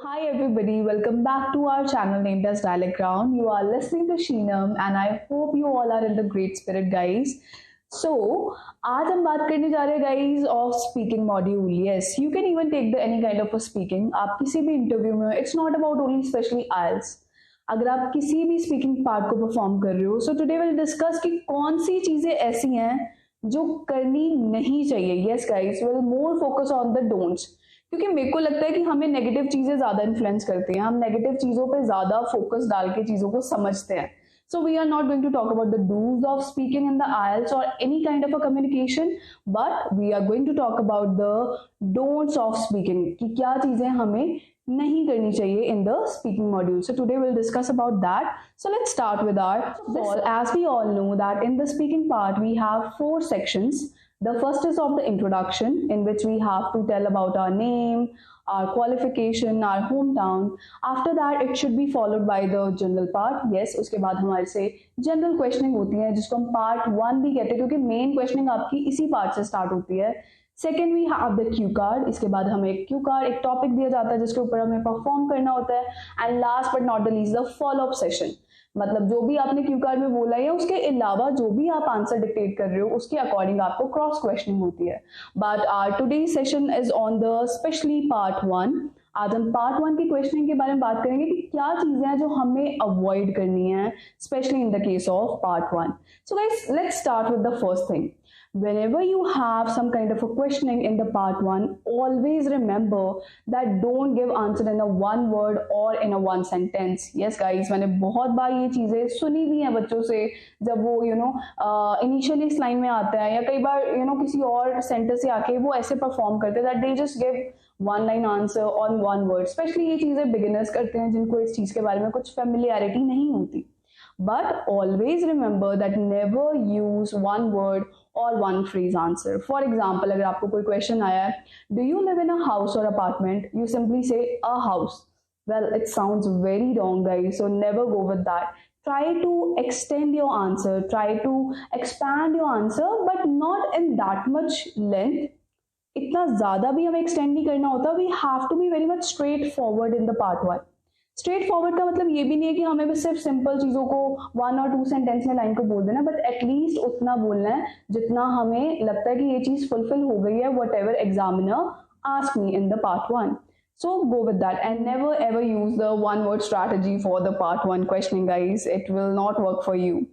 Hi everybody, welcome back to our channel named as Dialect Ground. You are listening to Sheenam and I hope you all are in the great spirit guys. So, आज हम बात करने जा रहे हैं guys of speaking module. Yes, you can even take the any kind of a speaking. आप किसी भी इंटरव्यू में it's not about only especially IELTS. अगर आप किसी भी स्पीकिंग पार्ट को परफॉर्म कर रहे हो सो टुडे विल डिस्कस कि कौन सी चीजें ऐसी हैं जो करनी नहीं चाहिए. Yes guys, will more focus on the don'ts, क्योंकि मेरे को लगता है कि हमें नेगेटिव चीजें ज्यादा इन्फ्लुएंस करती हैं. हम नेगेटिव चीजों पे ज्यादा फोकस डाल के चीजों को समझते हैं. So we are not going to talk about the do's of speaking in the IELTS or any kind of a communication, but we are going to talk about the don'ts of speaking. कि क्या चीजें हमें नहीं करनी चाहिए in the speaking module. So today we'll discuss about that. So let's start with our all. As we all know that in the speaking part we have 4 sections. The first is of the introduction, in which we have to tell about our name, our qualification, our hometown. After that, it should be followed by the general part. Yes, उसके बाद हमारे से general questioning होती है, जिसको हम part 1 भी कहते हैं, क्योंकि main questioning आपकी इसी part से start होती है. Second we have the Q card. इसके बाद हमें एक क्यू कार्ड, एक टॉपिक दिया जाता है जिसके ऊपर हमें परफॉर्म करना होता है. And last but not the least the follow up session. मतलब जो भी आपने क्यू कार्ड में बोला है उसके अलावा जो भी आप आंसर डिक्टेट कर रहे हो उसके अकॉर्डिंग आपको क्रॉस क्वेश्चनिंग होती है. But our today session is on the specially part 1. आज हम पार्ट 1 की क्वेश्चनिंग के बारे में बात करेंगे कि क्या चीजें हैं जो हमें अवॉइड करनी है, specially in the case of part 1. So guys, let's start with the first thing. Whenever you have some kind of a questioning in the part 1, always remember that don't give answer in a one word or in a one sentence. Yes guys, मैंने बहुत बार ये चीजें सुनी भी हैं बच्चों से, जब वो इनिशियली इस लाइन में आता है या कई बार किसी और सेंटर से आके वो ऐसे परफॉर्म करते हैं that they just give one line answer on one word. Specially ये चीजें बिगिनर्स करते हैं जिनको इस चीज के बारे में कुछ फेमिलियरिटी नहीं होती. But always remember that never use one word or one phrase answer. For example, अगर आपको कोई question आया है, do you live in a house or apartment? You simply say a house. Well, it sounds very wrong, guys. So never go with that. Try to extend your answer. Try to expand your answer, but not in that much length. इतना ज़्यादा भी हमें extend नहीं करना होता. We have to be very much straightforward in the part 1. Straight forward का मतलब ये भी नहीं है कि हमें बस सिर्फ सिंपल चीज़ों को 1 और 2 सेंटेंस में लाइन को बोल देना, बट एटलीस्ट उतना बोलना है जितना हमें लगता है कि ये चीज़ फुलफिल हो गई है what ever examiner ask me in the part 1. So go with that and never ever use the one word strategy for the part 1 questioning guys. It will not work for you.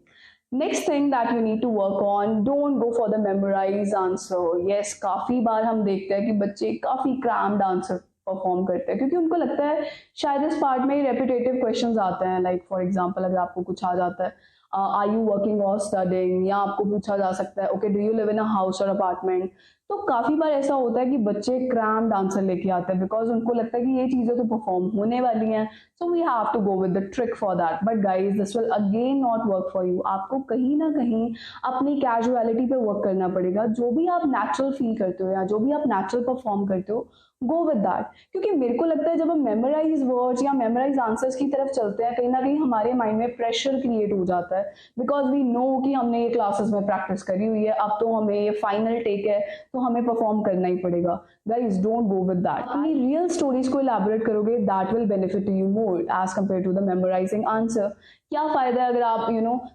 Next thing that you need to work on, don't go for the memorize answer. Yes, काफ़ी बार हम देखते हैं कि बच्चे काफ़ी crammed answer perform करते हैं क्योंकि उनको लगता है शायद इस पार्ट में ही रेपिटेटिव क्वेश्चंस आते हैं. लाइक फॉर एग्जांपल, अगर आपको कुछ आ जाता है आर यू वर्किंग और स्टडिंग, या आपको पूछा जा सकता है okay do you live in a house और अपार्टमेंट. तो काफ़ी बार ऐसा होता है कि बच्चे क्रैम्ड आंसर लेके आते हैं बिकॉज उनको लगता है कि ये चीज़ें तो परफॉर्म होने वाली हैं. So we have to go with the trick for that. But guys, this will again not work for you. आपको कहीं ना कहीं अपनी कैजुअलिटी पे वर्क करना पड़ेगा. जो भी आप नेचुरल फील करते हो या जो भी आप नेचुरल परफॉर्म करते हो, गो विद दैट. क्योंकि मेरे को लगता है जब हम मेमोराइज वर्ड्स या मेमोराइज आंसर्स की तरफ चलते हैं, कहीं ना कहीं हमारे माइंड में प्रेशर क्रिएट हो जाता है बिकॉज वी नो कि हमने ये क्लासेस में प्रैक्टिस करी हुई है, अब तो हमें ये फाइनल टेक है तो हमें परफॉर्म करना ही पड़ेगा. Guys, don't go with that. अपनी रियल स्टोरीज को इलैबोरेट करोगे, that will benefit you more as compared to the memorising answer. क्या फायदा है अगर आप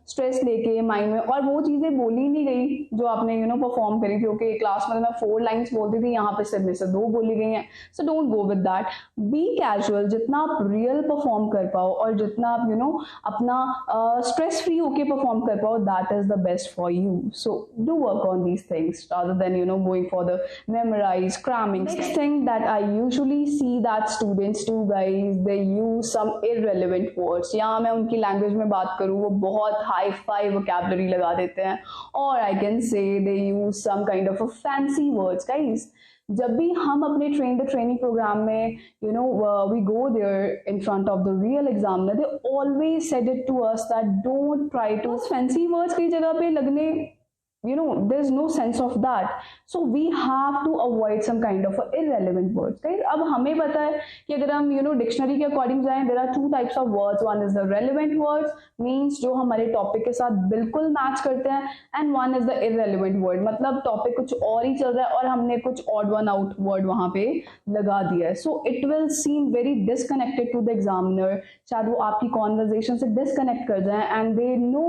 स्ट्रेस लेके माइंड में और वो चीजें बोली नहीं गई जो आपने परफॉर्म करी थी. ओके, क्लास में मैं 4 लाइन्स बोलती थी, यहाँ पे सिर्फ में से 2 बोली गई हैं. So don't go with that. Be casual. जितना आप रियल परफॉर्म कर पाओ और जितना आप अपना स्ट्रेस फ्री होके परफॉर्म कर पाओ, that is the best for you. So do work on these things rather than going for the memorize cramming. Next thing that I usually see that students do guys, they use some irrelevant words. यहाँ मैं उनकी language में बात करूँ, वो बहुत hi fi vocabulary लगा देते हैं, और I can say they use some kind of a fancy words. Guys, जब भी हम अपने ट्रेन द ट्रेनिंग प्रोग्राम में we go there in front of the real examiner, they always said it to us that don't try to fancy words की जगह पे लगने there's no sense of that. So we have to avoid some kind of irrelevant words, guys. अब हमें पता है कि अगर हम डिक्शनरी के अकॉर्डिंग जाएं, there are two types of words. One is the relevant words, means जो हमारे टॉपिक के साथ बिल्कुल मैच करते हैं, and one is the irrelevant word, मतलब टॉपिक कुछ और ही चल रहा है और हमने कुछ odd one out वर्ड वहां पे लगा दिया है. So it will seem very disconnected to the examiner. शायद वो आपकी कॉन्वर्जेशन से डिस्कनेक्ट कर जाए, एंड दे नो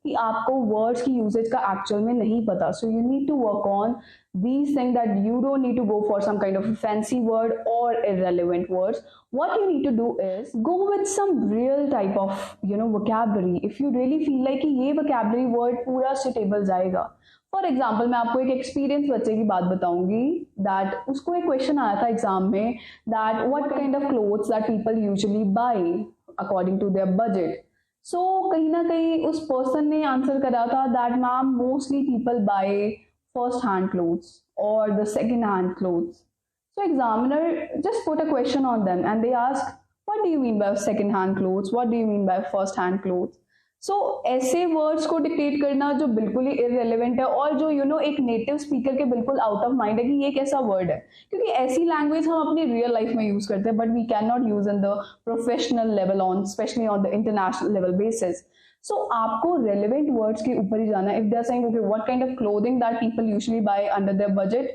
कि आपको वर्ड्स की यूजेज का एक्चुअल में नहीं पता. So you need to work on these things, that you don't need to go for some kind of fancy word or irrelevant words. What you need to do is go with some real type of vocabulary. If you really feel like कि ये vocabulary word पूरा suitable जाएगा. For example मैं आपको एक experience बच्चे की बात बताऊंगी, दैट उसको एक क्वेश्चन आया था एग्जाम में, that what kind of clothes that people usually buy according to their budget. So कहीं ना कहीं उस पर्सन ने आंसर करा था that ma'am mostly people buy first hand clothes or the second hand clothes. So examiner just put a question on them and they ask, what do you mean by second hand clothes, what do you mean by first hand clothes. So ऐसे words को dictate करना जो बिल्कुल ही irrelevant है और जो एक native speaker के बिल्कुल आउट ऑफ माइंड है कि ये कैसा वर्ड है, क्योंकि ऐसी लैंग्वेज हम अपनी रियल लाइफ में यूज करते हैं but we can not use in the professional level on specially on the international level basis. So आपको relevant words के ऊपर ही जाना है. If they are saying okay what kind of clothing that people usually buy under their budget,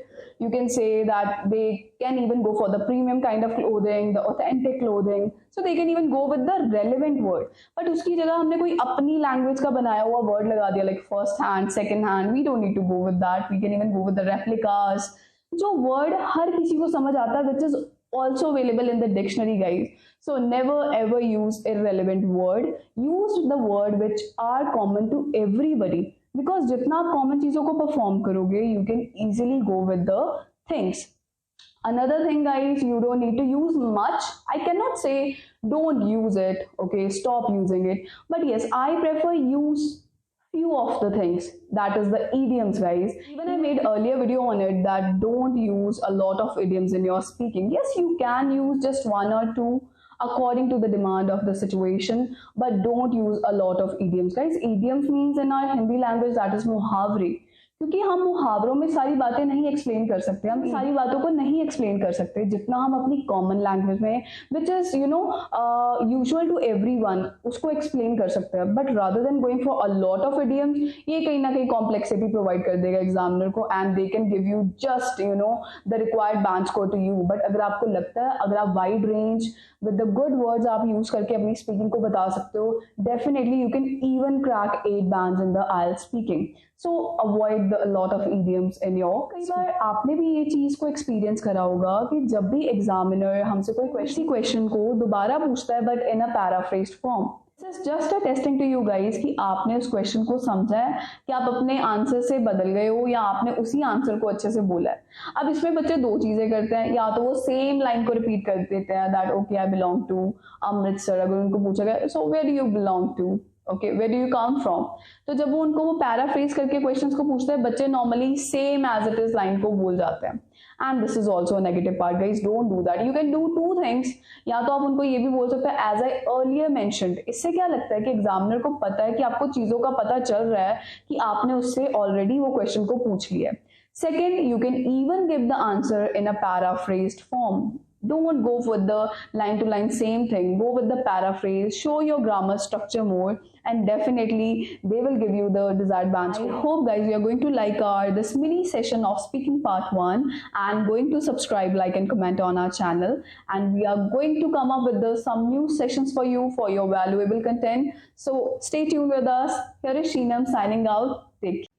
you can say that they can even go for the premium kind of clothing, the authentic clothing. So they can even go with the relevant word. But उसकी जगह हमने कोई अपनी language का बनाया हुआ word लगा दिया like first hand, second hand. We don't need to go with that. We can even go with the replicas. जो word हर किसी को समझ आता है, which is also available in the dictionary, guys. So never ever use irrelevant word. Use the word which are common to everybody. Because जितना आप common चीजों को perform करोगे, you can easily go with the things. Another thing, guys, you don't need to use much. I cannot say don't use it. Okay, stop using it. But yes, I prefer use few of the things, that is the idioms, guys. Even I made earlier video on it that don't use a lot of idioms in your speaking. Yes, you can use just one or two according to the demand of the situation, but don't use a lot of idioms, guys. Idioms means in our Hindi language that is muhavre. क्योंकि हम मुहावरों में सारी बातें नहीं explain कर सकते, हम सारी बातों को नहीं एक्सप्लेन कर सकते जितना हम अपनी कॉमन लैंग्वेज में which is usual to everyone उसको एक्सप्लेन कर सकते हैं. But rather than going for a lot of idioms, ये कहीं ना कहीं कॉम्प्लेक्सिटी प्रोवाइड कर देगा एग्जामिनर को, and they can give you just the required band score to you. But अगर आपको लगता है अगर आप wide range with the good words आप यूज करके अपनी स्पीकिंग को बता सकते हो, definitely you can even crack 8 bands in the IELTS speaking. So avoid the lot of idioms in your. कई बार आपने भी ये चीज को एक्सपीरियंस करा होगा कि जब भी एग्जामिनर हमसे कोई क्वेश्चन को दोबारा पूछता है but in a paraphrased form. This is just a testing to you guys कि आपने उस क्वेश्चन को समझा है कि आप अपने आंसर से बदल गए हो या आपने उसी आंसर को अच्छे से बोला है. अब इसमें बच्चे दो चीजें करते हैं, या तो वो सेम लाइन को रिपीट कर देते हैं that okay I belong to Amritsar. अगर उनको पूछा गया so where do you belong to, okay where do you come from, तो जब वो उनको वो पैराफ्रेज करके क्वेश्चंस को पूछते हैं बच्चे normally same as it is line को बोल जाते हैं. And this is also negative part, guys don't do that. You can do two things. या तो आप उनको ये भी बोल सकते हैं एज आई अर्लियर मेंशन्ड. इससे क्या लगता है कि एग्जामिनर को पता है कि आपको चीजों का पता चल रहा है कि आपने उससे ऑलरेडी वो क्वेश्चन को पूछ लिया है. Second, you can even give the answer in a paraphrased form. Don't go with the line to line same thing. Go with the paraphrase. Show your grammar structure more, and definitely they will give you the desired band score. I hope, guys, you are going to like our this mini session of speaking part 1 and going to subscribe, like, and comment on our channel. And we are going to come up with some new sessions for you for your valuable content. So stay tuned with us. Here is Sheenam signing out. Take care.